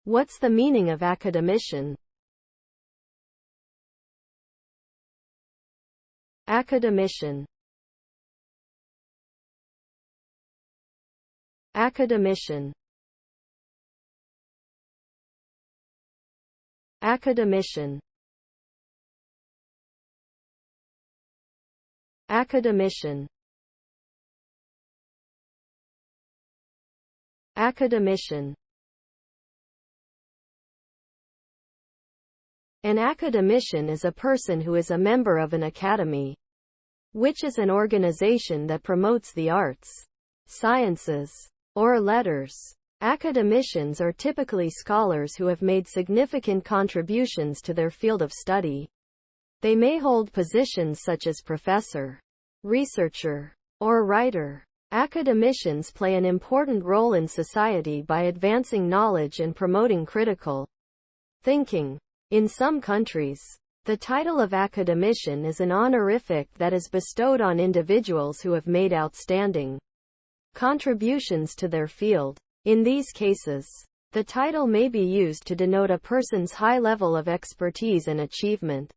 What's the meaning of academician? Academician. Academician. Academician. Academician. Academician. An academician is a person who is a member of an academy, which is an organization that promotes the arts, sciences, or letters. Academicians are typically scholars who have made significant contributions to their field of study. They may hold positions such as professor, researcher, or writer. Academicians play an important role in society by advancing knowledge and promoting critical thinking. In some countries, the title of academician is an honorific that is bestowed on individuals who have made outstanding contributions to their field. In these cases, the title may be used to denote a person's high level of expertise and achievement.